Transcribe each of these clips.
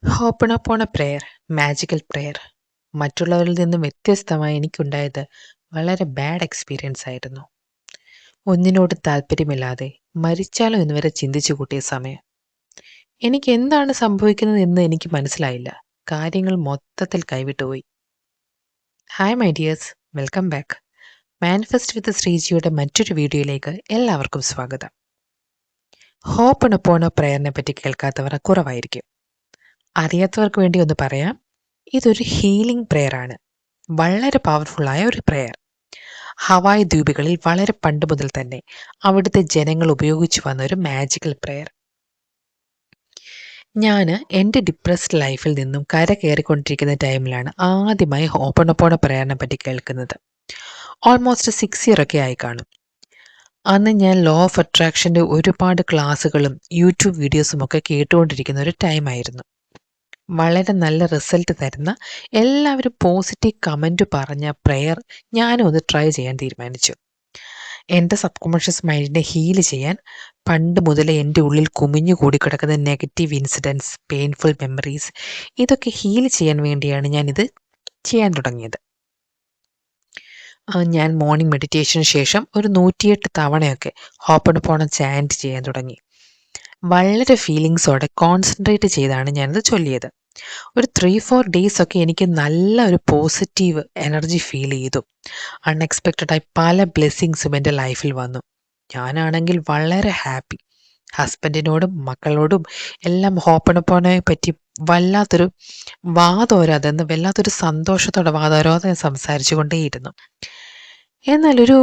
ഹോപ്പണപ്പോണ prayer, magical prayer. മറ്റുള്ളവരിൽ നിന്നും വ്യത്യസ്തമായി എനിക്കുണ്ടായത് വളരെ ബാഡ് എക്സ്പീരിയൻസ് ആയിരുന്നു. ഒന്നിനോട് താല്പര്യമില്ലാതെ മരിച്ചാലോ എന്നുവരെ ചിന്തിച്ചു കൂട്ടിയ സമയം. എനിക്ക് എന്താണ് സംഭവിക്കുന്നത് എന്ന് എനിക്ക് മനസ്സിലായില്ല. കാര്യങ്ങൾ മൊത്തത്തിൽ കൈവിട്ടുപോയി. Hi my dears, welcome back. Manifest with ശ്രീജിയുടെ മറ്റൊരു വീഡിയോയിലേക്ക് എല്ലാവർക്കും സ്വാഗതം. ഹോപ്പണപ്പോണ പ്രെയറിനെ പറ്റി കേൾക്കാത്തവർ കുറവായിരിക്കും. അറിയാത്തവർക്ക് വേണ്ടി ഒന്ന് പറയാം. ഇതൊരു ഹീലിംഗ് പ്രെയർ ആണ്. വളരെ പവർഫുള്ളായ ഒരു പ്രെയർ. ഹവായ് ദ്വീപുകളിൽ വളരെ പണ്ട് മുതൽ തന്നെ അവിടുത്തെ ജനങ്ങൾ ഉപയോഗിച്ചു വന്ന ഒരു മാജിക്കൽ പ്രെയർ. ഞാൻ എൻ്റെ ഡിപ്രസ്ഡ് ലൈഫിൽ നിന്നും കര കയറിക്കൊണ്ടിരിക്കുന്ന ടൈമിലാണ് ആദ്യമായി ഹോപ്പണപ്പോണ പ്രെയറിനെ പറ്റി കേൾക്കുന്നത്. ഓൾമോസ്റ്റ് 6 ഇയർ ഒക്കെ ആയി കാണും. അന്ന് ഞാൻ ലോ ഓഫ് അട്രാക്ഷൻ്റെ ഒരുപാട് ക്ലാസ്സുകളും യൂട്യൂബ് വീഡിയോസും ഒക്കെ കേട്ടുകൊണ്ടിരിക്കുന്ന ഒരു ടൈമായിരുന്നു. വളരെ നല്ല റിസൾട്ട് തരുന്ന, എല്ലാവരും പോസിറ്റീവ് കമൻറ്റ് പറഞ്ഞ പ്രെയർ ഞാനും ഒന്ന് ട്രൈ ചെയ്യാൻ തീരുമാനിച്ചു. എൻ്റെ സബ് കോൺഷ്യസ് മൈൻഡിനെ ഹീല് ചെയ്യാൻ പണ്ട് മുതലേ എൻ്റെ ഉള്ളിൽ കുമിഞ്ഞു കൂടിക്കിടക്കുന്ന നെഗറ്റീവ് ഇൻസിഡൻസ്, പെയിൻഫുൾ മെമ്മറീസ്, ഇതൊക്കെ ഹീൽ ചെയ്യാൻ വേണ്ടിയാണ് ഞാനിത് ചെയ്യാൻ തുടങ്ങിയത്. ഞാൻ മോർണിംഗ് മെഡിറ്റേഷന് ശേഷം ഒരു 108 തവണയൊക്കെ ഹോപ്പണപ്പോണ ചാൻറ്റ് ചെയ്യാൻ തുടങ്ങി. വളരെ ഫീലിങ്സോടെ കോൺസെൻട്രേറ്റ് ചെയ്താണ് ഞാനിത് ചൊല്ലിയത്. ഒരു 3-4 ഡേയ്സ് ഒക്കെ എനിക്ക് നല്ല ഒരു പോസിറ്റീവ് എനർജി ഫീൽ ചെയ്തു. അൺഎക്സ്പെക്റ്റഡായി പല ബ്ലെസ്സിങ്സും എൻ്റെ ലൈഫിൽ വന്നു. ഞാനാണെങ്കിൽ വളരെ ഹാപ്പി. ഹസ്ബൻഡിനോടും മക്കളോടും എല്ലാം ഹോപ്പണപ്പോണയെ പറ്റി വല്ലാത്തൊരു വാതോരാതെന്ന് വല്ലാത്തൊരു സന്തോഷത്തോടെ വാതോരാതെ സംസാരിച്ചു കൊണ്ടേയിരുന്നു. എന്നാൽ ഒരു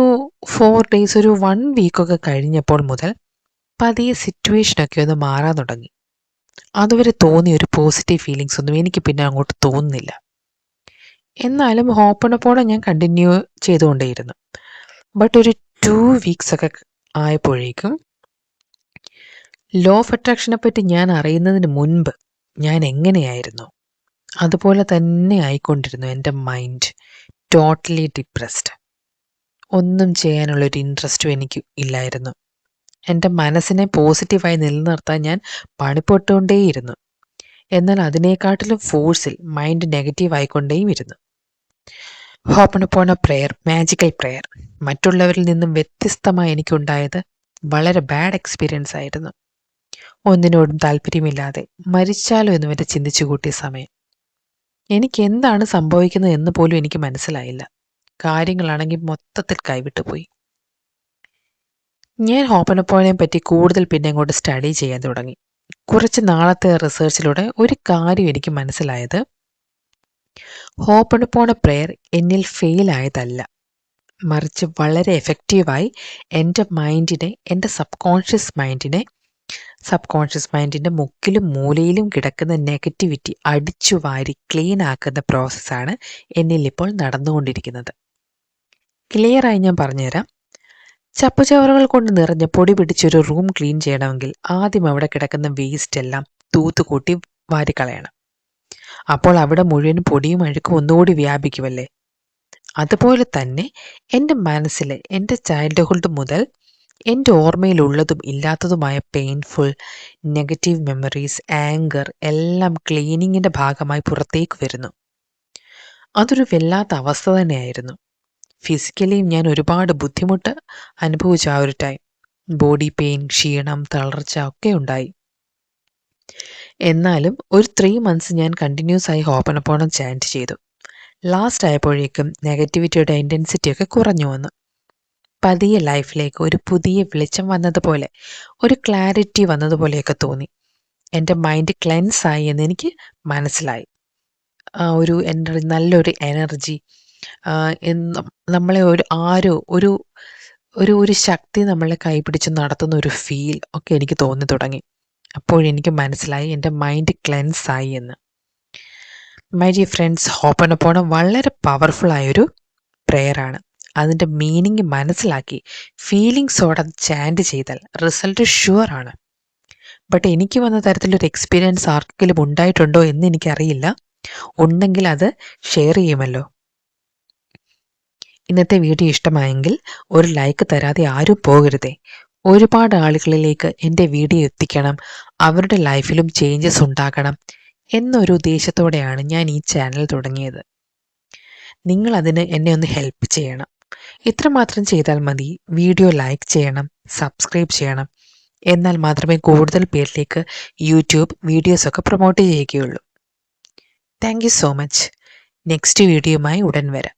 4 ഡേയ്സ്, ഒരു 1 വീക്കൊക്കെ കഴിഞ്ഞപ്പോൾ മുതൽ പതിയെ സിറ്റുവേഷനൊക്കെ ഒന്ന് മാറാൻ തുടങ്ങി. അതുവരെ തോന്നിയ ഒരു പോസിറ്റീവ് ഫീലിങ്സ് ഒന്നും എനിക്ക് പിന്നെ അങ്ങോട്ട് തോന്നുന്നില്ല. എന്നാലും ഹോപ്പണപ്പോണ ഞാൻ കണ്ടിന്യൂ ചെയ്തുകൊണ്ടേയിരുന്നു. ബട്ട് ഒരു 2 വീക്സ് ഒക്കെ ആയപ്പോഴേക്കും ലോ ഓഫ് അട്രാക്ഷനെ പറ്റി ഞാൻ അറിയുന്നതിന് മുൻപ് ഞാൻ എങ്ങനെയായിരുന്നു അതുപോലെ തന്നെ ആയിക്കൊണ്ടിരുന്നു എൻ്റെ മൈൻഡ്. Totally depressed. ഒന്നും ചെയ്യാനുള്ളൊരു ഇൻട്രസ്റ്റും എനിക്ക് ഇല്ലായിരുന്നു. എൻ്റെ മനസ്സിനെ പോസിറ്റീവായി നിലനിർത്താൻ ഞാൻ പണിപ്പെട്ടുകൊണ്ടേയിരുന്നു. എന്നാൽ അതിനേക്കാട്ടിലും ഫോഴ്സിൽ മൈൻഡ് നെഗറ്റീവ് ആയിക്കൊണ്ടേയും ഇരുന്നു. ഹോപ്പണപ്പോണ പ്രെയർ, മാജിക്കൽ പ്രെയർ, മറ്റുള്ളവരിൽ നിന്നും വ്യത്യസ്തമായി എനിക്കുണ്ടായത് വളരെ ബാഡ് എക്സ്പീരിയൻസ് ആയിരുന്നു. ഒന്നിനോടും താല്പര്യമില്ലാതെ മരിച്ചാലോ എന്ന് വരെ ചിന്തിച്ചു കൂട്ടിയ സമയം. എനിക്ക് എന്താണ് സംഭവിക്കുന്നത് എന്ന് പോലും എനിക്ക് മനസ്സിലായില്ല. കാര്യങ്ങളാണെങ്കിൽ മൊത്തത്തിൽ കൈവിട്ടുപോയി. ഞാൻ ഹോപ്പണപ്പോണയെ പറ്റി കൂടുതൽ പിന്നെ അങ്ങോട്ട് സ്റ്റഡി ചെയ്യാൻ തുടങ്ങി. കുറച്ച് നാളത്തെ റിസർച്ചിലൂടെ ഒരു കാര്യം എനിക്ക് മനസ്സിലായത്, ഹോപ്പണപ്പോണ പ്രെയർ എന്നിൽ ഫെയിൽ ആയതല്ല, മറിച്ച് വളരെ എഫക്റ്റീവായി എൻ്റെ മൈൻഡിനെ, എൻ്റെ സബ് കോൺഷ്യസ് മൈൻഡിൻ്റെ മുക്കിലും മൂലയിലും കിടക്കുന്ന നെഗറ്റിവിറ്റി അടിച്ചു വാരി ക്ലീൻ ആക്കുന്ന പ്രോസസ്സാണ് എന്നിൽ ഇപ്പോൾ നടന്നുകൊണ്ടിരിക്കുന്നത്. ക്ലിയറായി ഞാൻ പറഞ്ഞുതരാം. ചപ്പുചവറുകൾ കൊണ്ട് നിറഞ്ഞ പൊടി പിടിച്ചൊരു റൂം ക്ലീൻ ചെയ്യണമെങ്കിൽ ആദ്യം അവിടെ കിടക്കുന്ന വേസ്റ്റ് എല്ലാം തൂത്തുകൂട്ടി വാരിക്കളയണം. അപ്പോൾ അവിടെ മുഴുവൻ പൊടിയും അഴുക്കും ഒന്നുകൂടി വ്യാപിക്കുമല്ലേ. അതുപോലെ തന്നെ എൻ്റെ മനസ്സിലെ, എൻ്റെ ചൈൽഡ്ഹുഡ് മുതൽ എൻ്റെ ഓർമ്മയിലുള്ളതും ഇല്ലാത്തതുമായ പെയിൻഫുൾ, നെഗറ്റീവ് മെമ്മറീസ്, ആങ്കർ എല്ലാം ക്ലീനിങ്ങിൻ്റെ ഭാഗമായി പുറത്തേക്ക് വരുന്നു. അതൊരു വല്ലാത്ത അവസ്ഥ തന്നെയായിരുന്നു. ഫിസിക്കലിയും ഞാൻ ഒരുപാട് ബുദ്ധിമുട്ട് അനുഭവിച്ച ആ ഒരു ടൈം. ബോഡി പെയിൻ, ക്ഷീണം, തളർച്ച ഒക്കെ ഉണ്ടായി. എന്നാലും ഒരു 3 months ഞാൻ കണ്ടിന്യൂസ് ആയി ഹോപ്പണപ്പോണ ചാൻറ്റ് ചെയ്തു. ലാസ്റ്റ് ആയപ്പോഴേക്കും നെഗറ്റിവിറ്റിയുടെ ഇൻറ്റൻസിറ്റി ഒക്കെ കുറഞ്ഞു വന്നു. പതിയെ ലൈഫിലേക്ക് ഒരു പുതിയ വെളിച്ചം വന്നതുപോലെ, ഒരു ക്ലാരിറ്റി വന്നതുപോലെയൊക്കെ തോന്നി. എൻ്റെ മൈൻഡ് ക്ലെൻസ് ആയി എന്ന് എനിക്ക് മനസ്സിലായി. ഒരു നല്ലൊരു എനർജി, നമ്മളെ ഒരു ശക്തി നമ്മളെ കൈപിടിച്ച് നടത്തുന്ന ഒരു ഫീൽ ഒക്കെ എനിക്ക് തോന്നി തുടങ്ങി. അപ്പോഴെനിക്ക് മനസ്സിലായി എൻ്റെ മൈൻഡ് ക്ലെൻസ് ആയി എന്ന്. മൈ ഡിയർ ഫ്രണ്ട്സ്, ഹോപ്പണപ്പോണ വളരെ പവർഫുള്ളായൊരു പ്രെയറാണ്. അതിൻ്റെ മീനിങ് മനസ്സിലാക്കി ഫീലിങ്സോടെ അത് ചാൻറ്റ് ചെയ്താൽ റിസൾട്ട് ഷുവർ ആണ്. ബട്ട് എനിക്ക് വന്ന തരത്തിലൊരു എക്സ്പീരിയൻസ് ആർക്കെങ്കിലും ഉണ്ടായിട്ടുണ്ടോ എന്ന് എനിക്കറിയില്ല. ഉണ്ടെങ്കിൽ അത് ഷെയർ ചെയ്യുമല്ലോ. ഇന്നത്തെ വീഡിയോ ഇഷ്ടമായെങ്കിൽ ഒരു ലൈക്ക് തരാതെ ആരും പോകരുതേ. ഒരുപാട് ആളുകളിലേക്ക് എൻ്റെ വീഡിയോ എത്തിക്കണം. അവരുടെ ലൈഫിലും ചേഞ്ചസ് ഉണ്ടാകണം. എന്നൊരു ഉദ്ദേശത്തോടെയാണ് ഞാൻ ഈ ചാനൽ തുടങ്ങിയത്. നിങ്ങളതിന് എന്നെ ഒന്ന് ഹെൽപ്പ് ചെയ്യണം. ഇത്രമാത്രം ചെയ്താൽ മതി. വീഡിയോ ലൈക്ക് ചെയ്യണം, സബ്സ്ക്രൈബ് ചെയ്യണം. എന്നാൽ മാത്രമേ കൂടുതൽ പേരിലേക്ക് യൂട്യൂബ് വീഡിയോസൊക്കെ പ്രൊമോട്ട് ചെയ്യുകയുള്ളൂ. Thank you so much. Next വീഡിയോയുമായി ഉടൻ വരാം.